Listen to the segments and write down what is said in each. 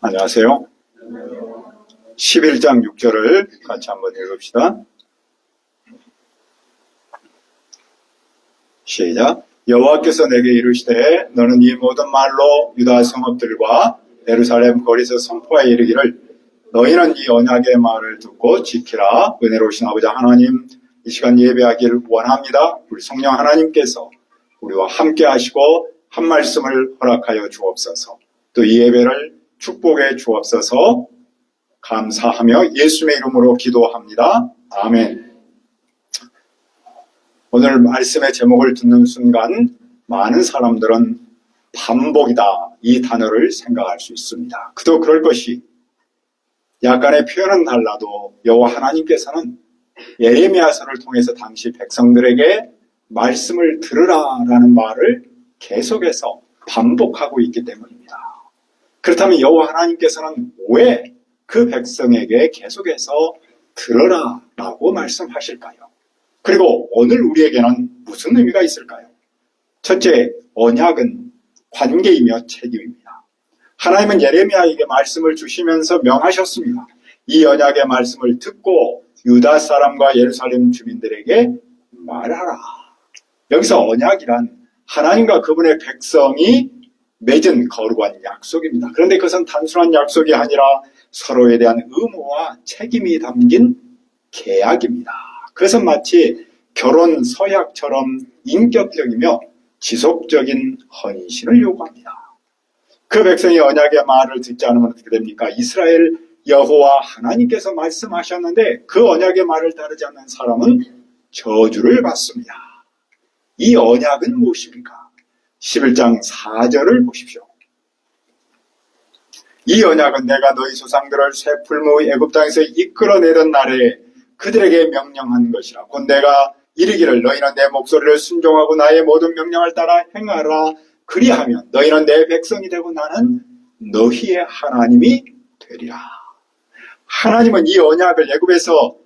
안녕하세요. 11장 6절을 같이 한번 읽읍시다. 시작. 여호와께서 내게 이르시되 너는 이 모든 말로 유다 성읍들과 예루살렘 거리에서 선포하여 이르기를 너희는 이 언약의 말을 듣고 지키라. 은혜로우신 아버지 하나님, 이 시간 예배하기를 원합니다. 우리 성령 하나님께서 우리와 함께 하시고 한 말씀을 허락하여 주옵소서. 또 이 예배를 축복해 주옵소서. 감사하며 예수님의 이름으로 기도합니다. 아멘. 오늘 말씀의 제목을 듣는 순간 많은 사람들은 반복이다, 이 단어를 생각할 수 있습니다. 그도 그럴 것이 약간의 표현은 달라도 여호와 하나님께서는 예레미야서를 통해서 당시 백성들에게 말씀을 들으라라는 말을 계속해서 반복하고 있기 때문입니다. 그렇다면 여호와 하나님께서는 왜 그 백성에게 계속해서 들으라라고 말씀하실까요? 그리고 오늘 우리에게는 무슨 의미가 있을까요? 첫째, 언약은 관계이며 책임입니다. 하나님은 예레미야에게 말씀을 주시면서 명하셨습니다. 이 언약의 말씀을 듣고 유다 사람과 예루살렘 주민들에게 말하라. 여기서 언약이란 하나님과 그분의 백성이 맺은 거룩한 약속입니다. 그런데 그것은 단순한 약속이 아니라 서로에 대한 의무와 책임이 담긴 계약입니다. 그것은 마치 결혼 서약처럼 인격적이며 지속적인 헌신을 요구합니다. 그 백성이 언약의 말을 듣지 않으면 어떻게 됩니까? 이스라엘 여호와 하나님께서 말씀하셨는데 그 언약의 말을 따르지 않는 사람은 저주를 받습니다. 이 언약은 무엇입니까? 11장 4절을 보십시오. 이 언약은 내가 너희 조상들을 새 풀무 애굽 땅에서 이끌어내던 날에 그들에게 명령한 것이라. 곧 내가 이르기를 너희는 내 목소리를 순종하고 나의 모든 명령을 따라 행하라. 그리하면 너희는 내 백성이 되고 나는 너희의 하나님이 되리라. 하나님은 이 언약을 애굽에서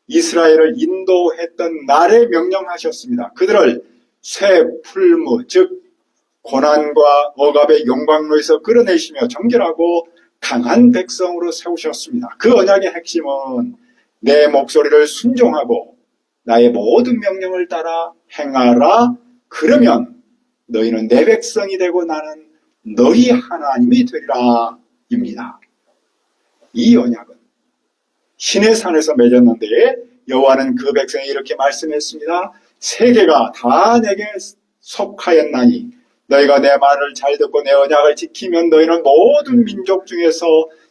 이스라엘을 인도했던 날에 명령하셨습니다. 그들을 새 풀무, 즉 고난과 억압의 용광로에서 끌어내시며 정결하고 강한 백성으로 세우셨습니다. 그 언약의 핵심은 내 목소리를 순종하고 나의 모든 명령을 따라 행하라. 그러면 너희는 내 백성이 되고 나는 너희 하나님이 되리라 입니다. 이 언약은 시내산에서 맺었는데 여호와는 그 백성에 이렇게 말씀했습니다. 세계가 다 내게 속하였나니 너희가 내 말을 잘 듣고 내 언약을 지키면 너희는 모든 민족 중에서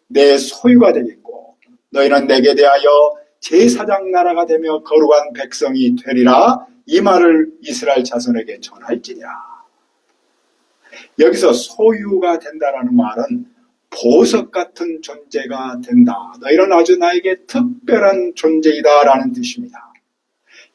내 소유가 되겠고 너희는 내게 대하여 제사장 나라가 되며 거룩한 백성이 되리라. 이 말을 이스라엘 자손에게 전할지니라. 여기서 소유가 된다라는 말은 보석 같은 존재가 된다. 너희는 아주 나에게 특별한 존재이다라는 뜻입니다.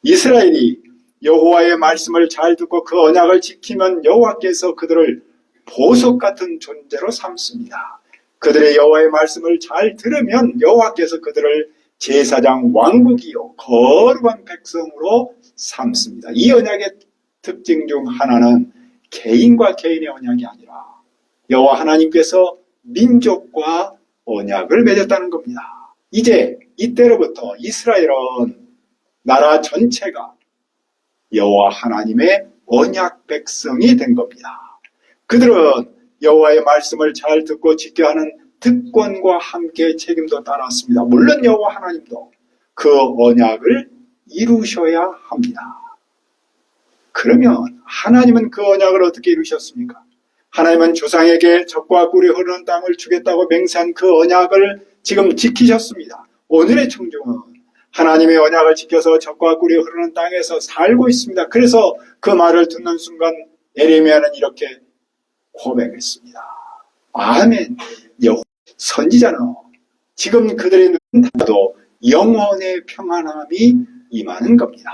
이스라엘이 여호와의 말씀을 잘 듣고 그 언약을 지키면 여호와께서 그들을 보석 같은 존재로 삼습니다. 그들의 여호와의 말씀을 잘 들으면 여호와께서 그들을 제사장 왕국이요 거룩한 백성으로 삼습니다. 이 언약의 특징 중 하나는 개인과 개인의 언약이 아니라 여호와 하나님께서 민족과 언약을 맺었다는 겁니다. 이제 이때로부터 이스라엘은 나라 전체가 여호와 하나님의 언약 백성이 된 겁니다. 그들은 여호와의 말씀을 잘 듣고 지켜야 하는 특권과 함께 책임도 따랐습니다. 물론 여호와 하나님도 그 언약을 이루셔야 합니다. 그러면 하나님은 그 언약을 어떻게 이루셨습니까? 하나님은 조상에게 젖과 꿀이 흐르는 땅을 주겠다고 맹세한 그 언약을 지금 지키셨습니다. 오늘의 청중은 하나님의 언약을 지켜서 젖과 꿀이 흐르는 땅에서 살고 있습니다. 그래서 그 말을 듣는 순간 예레미야는 이렇게 고백했습니다. 아멘. 선지자는 지금 그들의 눈은 닫아도 영혼의 평안함이 임하는 겁니다.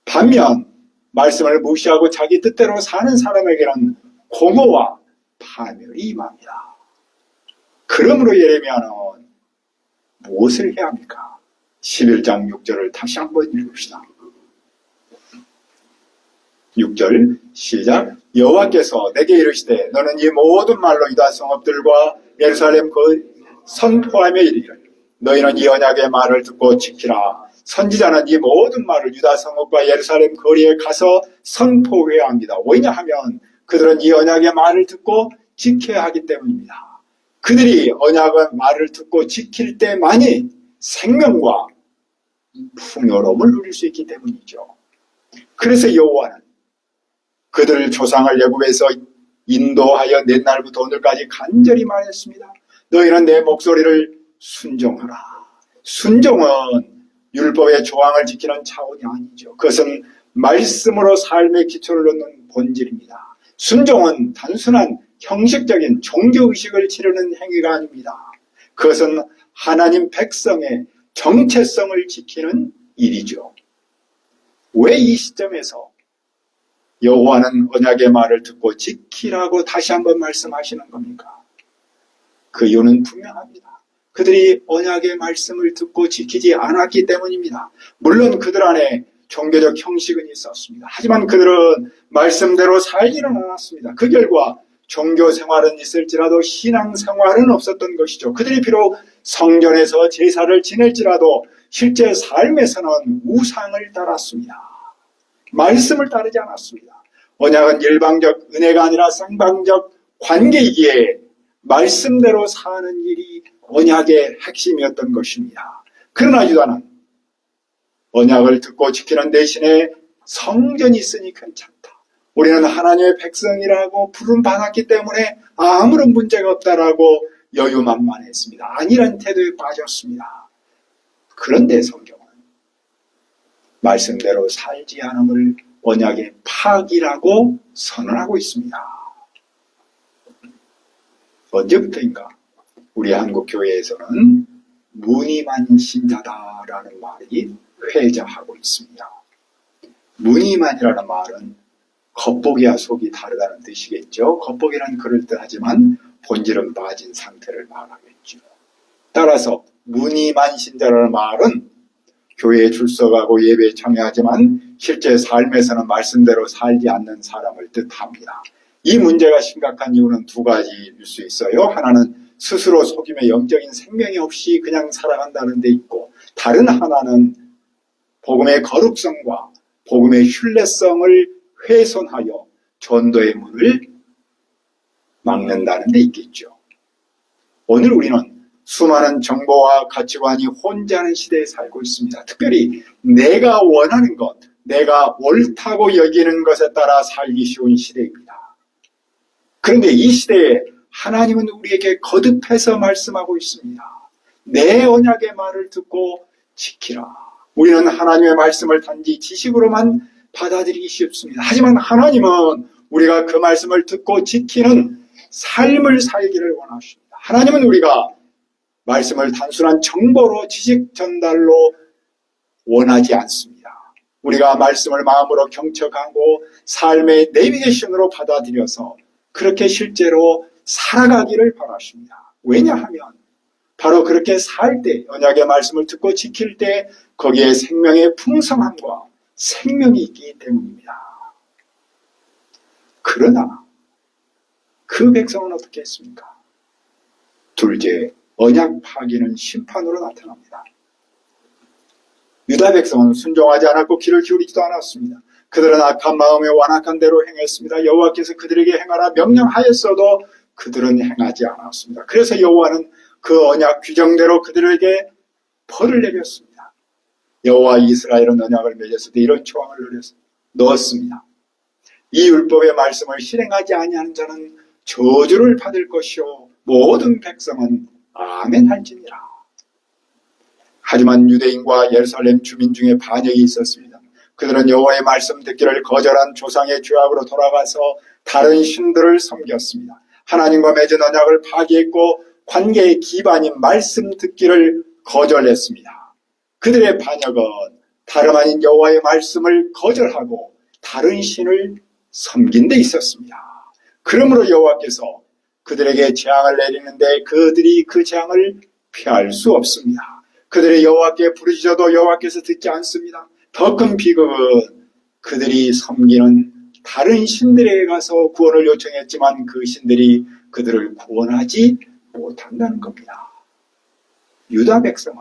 반면 말씀을 무시하고 자기 뜻대로 사는 사람에게는 공허와 파멸이 임합니다. 그러므로 예레미야는 무엇을 해야 합니까? 11장 6절을 다시 한번 읽읍시다. 6절 시작. 여호와께서 내게 이르시되 너는 이 모든 말로 유다 성읍들과 예루살렘 선포하며 이르기를 너희는 이 언약의 말을 듣고 지키라. 선지자는 이 모든 말을 유다 성읍과 예루살렘 거리에 가서 선포해야 합니다. 왜냐하면 그들은 이 언약의 말을 듣고 지켜야 하기 때문입니다. 그들이 언약의 말을 듣고 지킬 때만이 생명과 풍요로움을 누릴 수 있기 때문이죠. 그래서 여호와는 그들 조상을 애굽에서 인도하여 옛날부터 오늘까지 간절히 말했습니다. 너희는 내 목소리를 순종하라. 순종은 율법의 조항을 지키는 차원이 아니죠. 그것은 말씀으로 삶의 기초를 놓는 본질입니다. 순종은 단순한 형식적인 종교의식을 치르는 행위가 아닙니다. 그것은 하나님 백성의 정체성을 지키는 일이죠. 왜 이 시점에서 여호와는 언약의 말을 듣고 지키라고 다시 한번 말씀하시는 겁니까? 그 이유는 분명합니다. 그들이 언약의 말씀을 듣고 지키지 않았기 때문입니다. 물론 그들 안에 종교적 형식은 있었습니다. 하지만 그들은 말씀대로 살지는 않았습니다. 그 결과 종교 생활은 있을지라도 신앙 생활은 없었던 것이죠. 그들이 비록 성전에서 제사를 지낼지라도 실제 삶에서는 우상을 따랐습니다. 말씀을 따르지 않았습니다. 언약은 일방적 은혜가 아니라 쌍방적 관계이기에 말씀대로 사는 일이 언약의 핵심이었던 것입니다. 그러나 유다는 언약을 듣고 지키는 대신에 성전이 있으니 괜찮다. 우리는 하나님의 백성이라고 부름받았기 때문에 아무런 문제가 없다라고 여유만만했습니다. 아니란 태도에 빠졌습니다. 그런데 성경은 말씀대로 살지 않음을 언약의 파기라고 선언하고 있습니다. 언제부터인가 우리 한국 교회에서는 무늬만 신자다라는 말이 회자하고 있습니다. 무늬만이라는 말은 겉보기와 속이 다르다는 뜻이겠죠. 겉보기는 그럴듯하지만 본질은 빠진 상태를 말하겠죠. 따라서 무늬만 신자라는 말은 교회에 출석하고 예배에 참여하지만 실제 삶에서는 말씀대로 살지 않는 사람을 뜻합니다. 이 문제가 심각한 이유는 두 가지일 수 있어요. 하나는 스스로 속임의 영적인 생명이 없이 그냥 살아간다는 데 있고, 다른 하나는 복음의 거룩성과 복음의 신뢰성을 훼손하여 전도의 문을 막는다는 데 있겠죠. 오늘 우리는 수많은 정보와 가치관이 혼재하는 시대에 살고 있습니다. 특별히 내가 원하는 것, 내가 옳다고 여기는 것에 따라 살기 쉬운 시대입니다. 그런데 이 시대에 하나님은 우리에게 거듭해서 말씀하고 있습니다. 내 언약의 말을 듣고 지키라. 우리는 하나님의 말씀을 단지 지식으로만 받아들이기 쉽습니다. 하지만 하나님은 우리가 그 말씀을 듣고 지키는 삶을 살기를 원하십니다. 하나님은 우리가 말씀을 단순한 정보로 지식 전달로 원하지 않습니다. 우리가 말씀을 마음으로 경청하고 삶의 내비게이션으로 받아들여서 그렇게 실제로 살아가기를 바라십니다. 왜냐하면 바로 그렇게 살 때, 언약의 말씀을 듣고 지킬 때 거기에 생명의 풍성함과 생명이 있기 때문입니다. 그러나 그 백성은 어떻게 했습니까? 둘째, 언약 파기는 심판으로 나타납니다. 유다 백성은 순종하지 않았고 귀를 기울이지도 않았습니다. 그들은 악한 마음에 완악한 대로 행했습니다. 여호와께서 그들에게 행하라 명령하였어도 그들은 행하지 않았습니다. 그래서 여호와는 그 언약 규정대로 그들에게 벌을 내렸습니다. 여호와 이스라엘은 언약을 맺었을 때 이런 조항을 넣었습니다. 이 율법의 말씀을 실행하지 아니하는 자는 저주를 받을 것이요 모든 백성은 아멘 할지니라. 하지만 유대인과 예루살렘 주민 중에 반역이 있었습니다. 그들은 여호와의 말씀 듣기를 거절한 조상의 죄악으로 돌아가서 다른 신들을 섬겼습니다. 하나님과 맺은 언약을 파기했고 관계의 기반인 말씀 듣기를 거절했습니다. 그들의 반역은 다름 아닌 여호와의 말씀을 거절하고 다른 신을 섬긴 데 있었습니다. 그러므로 여호와께서 그들에게 재앙을 내리는데 그들이 그 재앙을 피할 수 없습니다. 그들의 여호와께 부르짖어도 여호와께서 듣지 않습니다. 더 큰 비극은 그들이 섬기는 다른 신들에게 가서 구원을 요청했지만 그 신들이 그들을 구원하지 못한다는 겁니다. 유다 백성은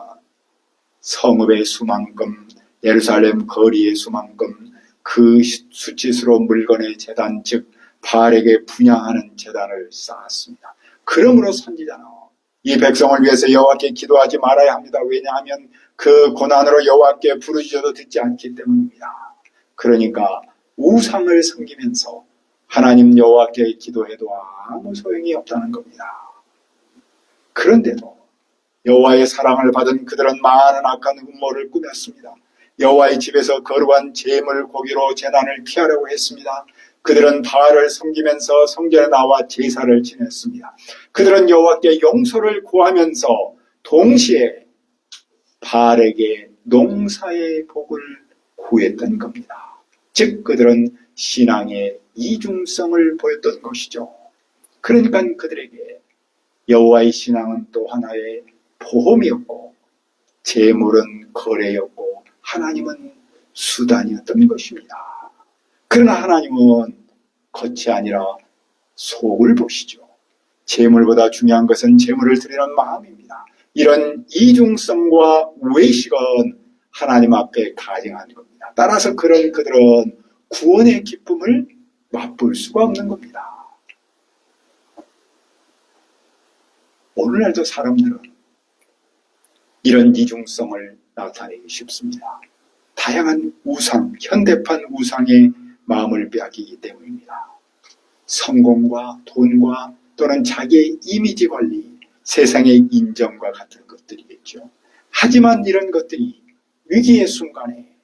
성읍의 수만큼, 예루살렘 거리의 수만큼 그 수치스러운 물건의 제단, 즉 바알에게 분향하는 제단을 쌓았습니다. 그러므로 선지자는 이 백성을 위해서 여호와께 기도하지 말아야 합니다. 왜냐하면 그 고난으로 여호와께 부르짖어도 듣지 않기 때문입니다. 그러니까 우상을 섬기면서 하나님 여호와께 기도해도 아무 소용이 없다는 겁니다. 그런데도 여호와의 사랑을 받은 그들은 많은 악한 음모를 꾸몄습니다. 여호와의 집에서 거룩한 제물 고기로 제단을 피하려고 했습니다. 그들은 바알을 섬기면서 성전에 나와 제사를 지냈습니다. 그들은 여호와께 용서를 구하면서 동시에 바알에게 농사의 복을 구했던 겁니다. 즉 그들은 신앙의 이중성을 보였던 것이죠. 그러니까 그들에게 여호와의 신앙은 또 하나의 보험이었고 재물은 거래였고 하나님은 수단이었던 것입니다. 그러나 하나님은 겉이 아니라 속을 보시죠. 재물보다 중요한 것은 재물을 드리는 마음입니다. 이런 이중성과 외식은 하나님 앞에 가증한 겁니다. 따라서 그들은 구원의 기쁨을 맛볼 수가 없는 겁니다. 오늘날도 사람들은 이런 이중성을 나타내기 쉽습니다. 다양한 우상, 현대판 우상의 마음을 빼앗기기 때문입니다. 성공과 돈과 또는 자기의 이미지 관리, 세상의 인정과 같은 것들이겠죠. 하지만 이런 것들이 위기의 순간에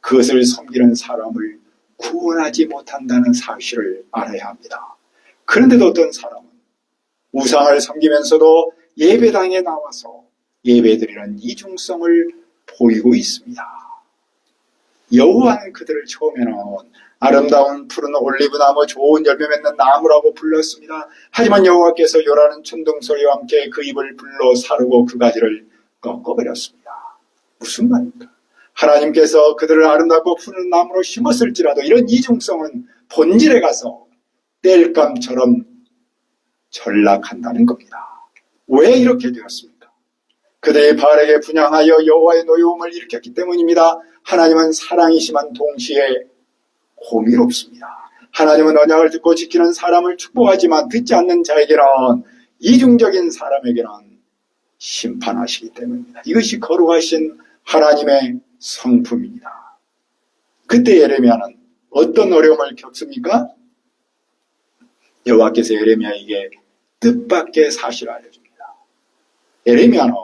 그것을 섬기는 사람을 구원하지 못한다는 사실을 알아야 합니다. 그런데도 어떤 사람은 우상을 섬기면서도 예배당에 나와서 예배드리는 이중성을 보이고 있습니다. 여호와는 그들을 처음에는 아름다운 푸른 올리브나무 좋은 열매 맺는 나무라고 불렀습니다. 하지만 여호와께서 요란한 천둥소리와 함께 그 잎을 불로 사르고 그 가지를 꺾어버렸습니다. 무슨 말입니까? 하나님께서 그들을 아름답고 푸른 나무로 심었을지라도 이런 이중성은 본질에 가서 땔감처럼 전락한다는 겁니다. 왜 이렇게 되었습니까? 그들이 바알에게 분향하여 여호와의 노여움을 일으켰기 때문입니다. 하나님은 사랑이시만 동시에 공의롭습니다. 하나님은 언약을 듣고 지키는 사람을 축복하지만 듣지 않는 자에게는, 이중적인 사람에게는 심판하시기 때문입니다. 이것이 거룩하신 하나님의 성품입니다. 그때 예레미야는 어떤 어려움을 겪습니까? 여호와께서 예레미야에게 뜻밖의 사실을 알려줍니다. 예레미야는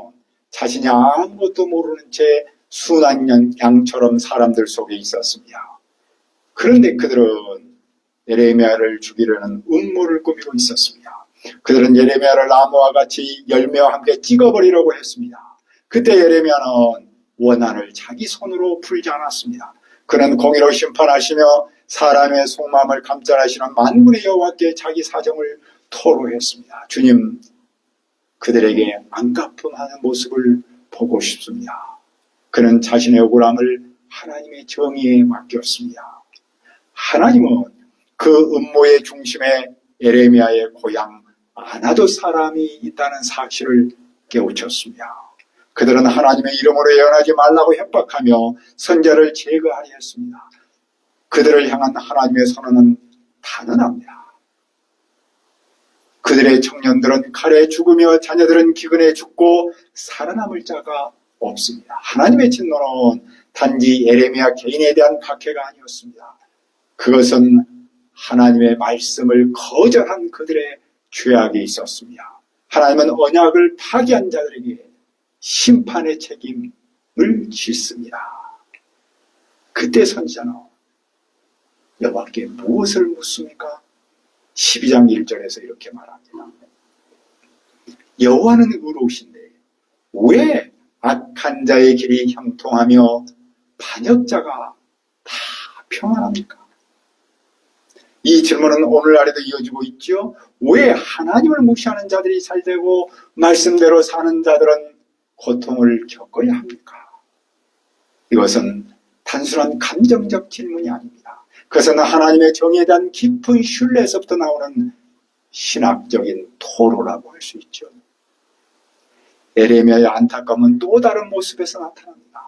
자신이 아무것도 모르는 채 순한 양처럼 사람들 속에 있었습니다. 그런데 그들은 예레미야를 죽이려는 음모를 꾸미고 있었습니다. 그들은 예레미야를 나무와 같이 열매와 함께 찍어버리려고 했습니다. 그때 예레미야는 원한을 자기 손으로 풀지 않았습니다. 그는 공의로 심판하시며 사람의 속마음을 감찰하시는 만군의 여호와께 자기 사정을 토로했습니다. 주님, 그들에게 안갚음하는 모습을 보고 싶습니다. 그는 자신의 억울함을 하나님의 정의에 맡겼습니다. 하나님은 그 음모의 중심에 예레미야의 고향 아나도 사람이 있다는 사실을 깨우쳤습니다. 그들은 하나님의 이름으로 예언하지 말라고 협박하며 선자를 제거하려 했습니다. 그들을 향한 하나님의 선언은 단언합니다. 그들의 청년들은 칼에 죽으며 자녀들은 기근에 죽고 살아남을 자가 없습니다. 하나님의 진노는 단지 예레미야 개인에 대한 박해가 아니었습니다. 그것은 하나님의 말씀을 거절한 그들의 죄악이 있었습니다. 하나님은 언약을 파기한 자들에게 심판의 책임을 짓습니다. 그때 선지자는 여호와께 무엇을 묻습니까? 12장 1절에서 이렇게 말합니다. 여호와는 의로우신데 왜 악한 자의 길이 형통하며 반역자가 다 평안합니까? 이 질문은 오늘날에도 이어지고 있죠. 왜 하나님을 무시하는 자들이 잘되고 말씀대로 사는 자들은 고통을 겪어야 합니까? 이것은 단순한 감정적 질문이 아닙니다. 그것은 하나님의 정의에 대한 깊은 신뢰에서부터 나오는 신학적인 토로라고 할 수 있죠. 에레미야의 안타까움은 또 다른 모습에서 나타납니다.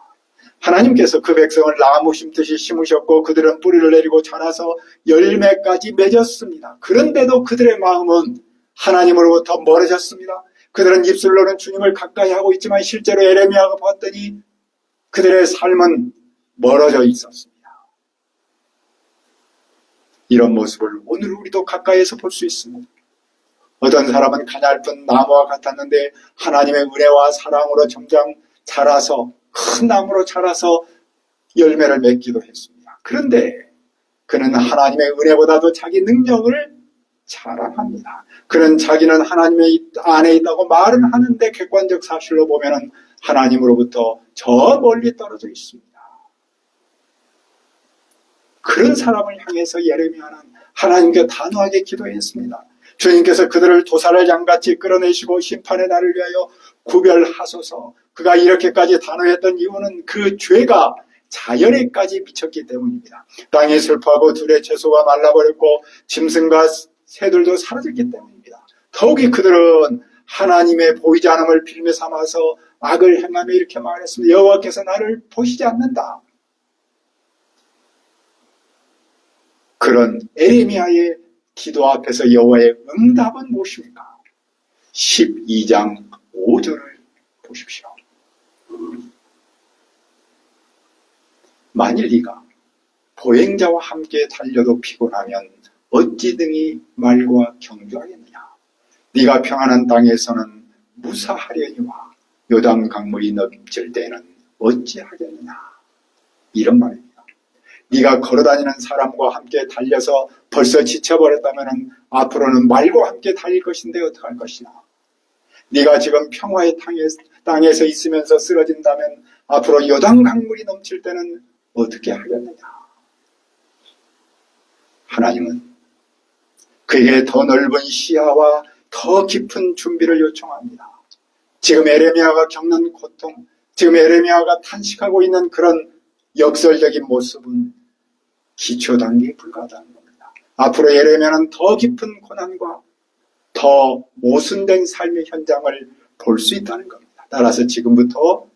하나님께서 그 백성을 나무 심듯이 심으셨고 그들은 뿌리를 내리고 자라서 열매까지 맺었습니다. 그런데도 그들의 마음은 하나님으로부터 멀어졌습니다. 그들은 입술로는 주님을 가까이 하고 있지만 실제로 에레미야가 봤더니 그들의 삶은 멀어져 있었습니다. 이런 모습을 오늘 우리도 가까이에서 볼 수 있습니다. 어떤 사람은 가냘픈 나무와 같았는데 하나님의 은혜와 사랑으로 점점 자라서 큰 나무로 자라서 열매를 맺기도 했습니다. 그런데 그는 하나님의 은혜보다도 자기 능력을 자랑합니다. 그는 자기는 하나님의 안에 있다고 말은 하는데 객관적 사실로 보면 하나님으로부터 저 멀리 떨어져 있습니다. 그런 사람을 향해서 예레미야는 하나님께 단호하게 기도했습니다. 주님께서 그들을 도살을 양같이 끌어내시고 심판의 날을 위하여 구별하소서. 그가 이렇게까지 단호했던 이유는 그 죄가 자연에까지 미쳤기 때문입니다. 땅이 슬퍼하고 들의 채소가 말라버렸고 짐승과 새들도 사라졌기 때문입니다. 더욱이 그들은 하나님의 보이지 않음을 빌며 삼아서 악을 행하며 이렇게 말했습니다. 여호와께서 나를 보시지 않는다. 그런 에레미야의 기도 앞에서 여호와의 응답은 무엇입니까? 12장 5절을 보십시오. 만일 네가 보행자와 함께 달려도 피곤하면 어찌 등이 말과 경주하겠느냐. 네가 평안한 땅에서는 무사하려니와 요단 강물이 넘칠 때에는 어찌하겠느냐. 이런 말입니다. 네가 걸어다니는 사람과 함께 달려서 벌써 지쳐버렸다면 앞으로는 말과 함께 달릴 것인데 어떡할 것이냐. 네가 지금 평화의 땅에서 있으면서 쓰러진다면 앞으로 요단 강물이 넘칠 때는 어떻게 하겠느냐. 하나님은 그에게 더 넓은 시야와 더 깊은 준비를 요청합니다. 지금 에레미야가 겪는 고통, 지금 에레미야가 탄식하고 있는 그런 역설적인 모습은 기초 단계에 불과하다는 겁니다. 앞으로 예레미야는 더 깊은 고난과 더 모순된 삶의 현장을 볼 수 있다는 겁니다. 따라서 지금부터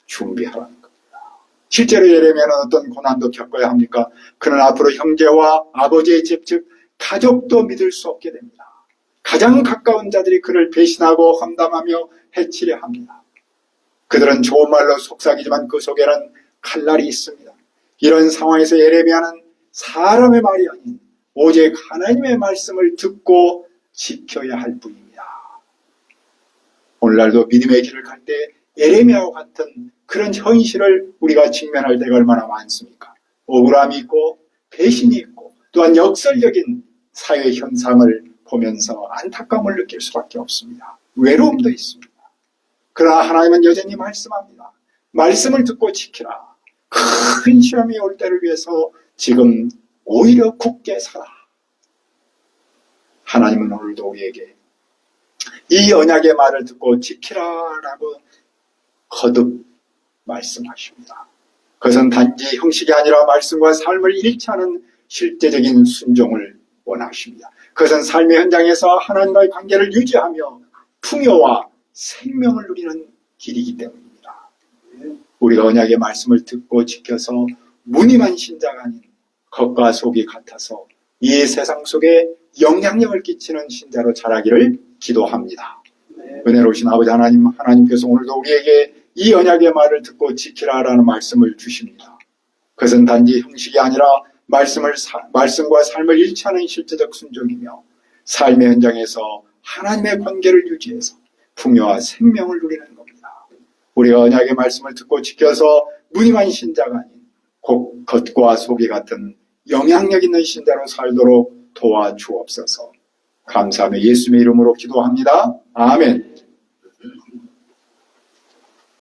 준비하라는 겁니다. 실제로 예레미야는 어떤 고난도 겪어야 합니까? 그는 앞으로 형제와 아버지의 집, 즉 가족도 믿을 수 없게 됩니다. 가장 가까운 자들이 그를 배신하고 험담하며 해치려 합니다. 그들은 좋은 말로 속삭이지만 그 속에는 칼날이 있습니다. 이런 상황에서 예레미야는 사람의 말이 아닌 오직 하나님의 말씀을 듣고 지켜야 할 뿐입니다. 오늘날도 믿음의 길을 갈 때 예레미야와 같은 그런 현실을 우리가 직면할 때가 얼마나 많습니까? 억울함이 있고 배신이 있고 또한 역설적인 사회 현상을 보면서 안타까움을 느낄 수밖에 없습니다. 외로움도 있습니다. 그러나 하나님은 여전히 말씀합니다. 말씀을 듣고 지키라. 큰 시험이 올 때를 위해서 지금 오히려 굳게 서라. 하나님은 오늘도 우리에게 이 언약의 말을 듣고 지키라라고 거듭 말씀하십니다. 그것은 단지 형식이 아니라 말씀과 삶을 일치하는 실제적인 순종을 원하십니다. 그것은 삶의 현장에서 하나님과의 관계를 유지하며 풍요와 생명을 누리는 길이기 때문입니다. 우리가 언약의 말씀을 듣고 지켜서 무늬만 신자가 아닌 겉과 속이 같아서 이 세상 속에 영향력을 끼치는 신자로 자라기를 기도합니다. 은혜로우신 아버지 하나님께서 오늘도 우리에게 이 언약의 말을 듣고 지키라라는 말씀을 주십니다. 그것은 단지 형식이 아니라 말씀과 삶을 일치하는 실제적 순종이며 삶의 현장에서 하나님의 관계를 유지해서 풍요와 생명을 누리는 겁니다. 우리가 언약의 말씀을 듣고 지켜서 무늬만 신자가 아닌 겉과 속이 같은 영향력 있는 신자로 살도록 도와주옵소서. 감사하며 예수님의 이름으로 기도합니다. 아멘.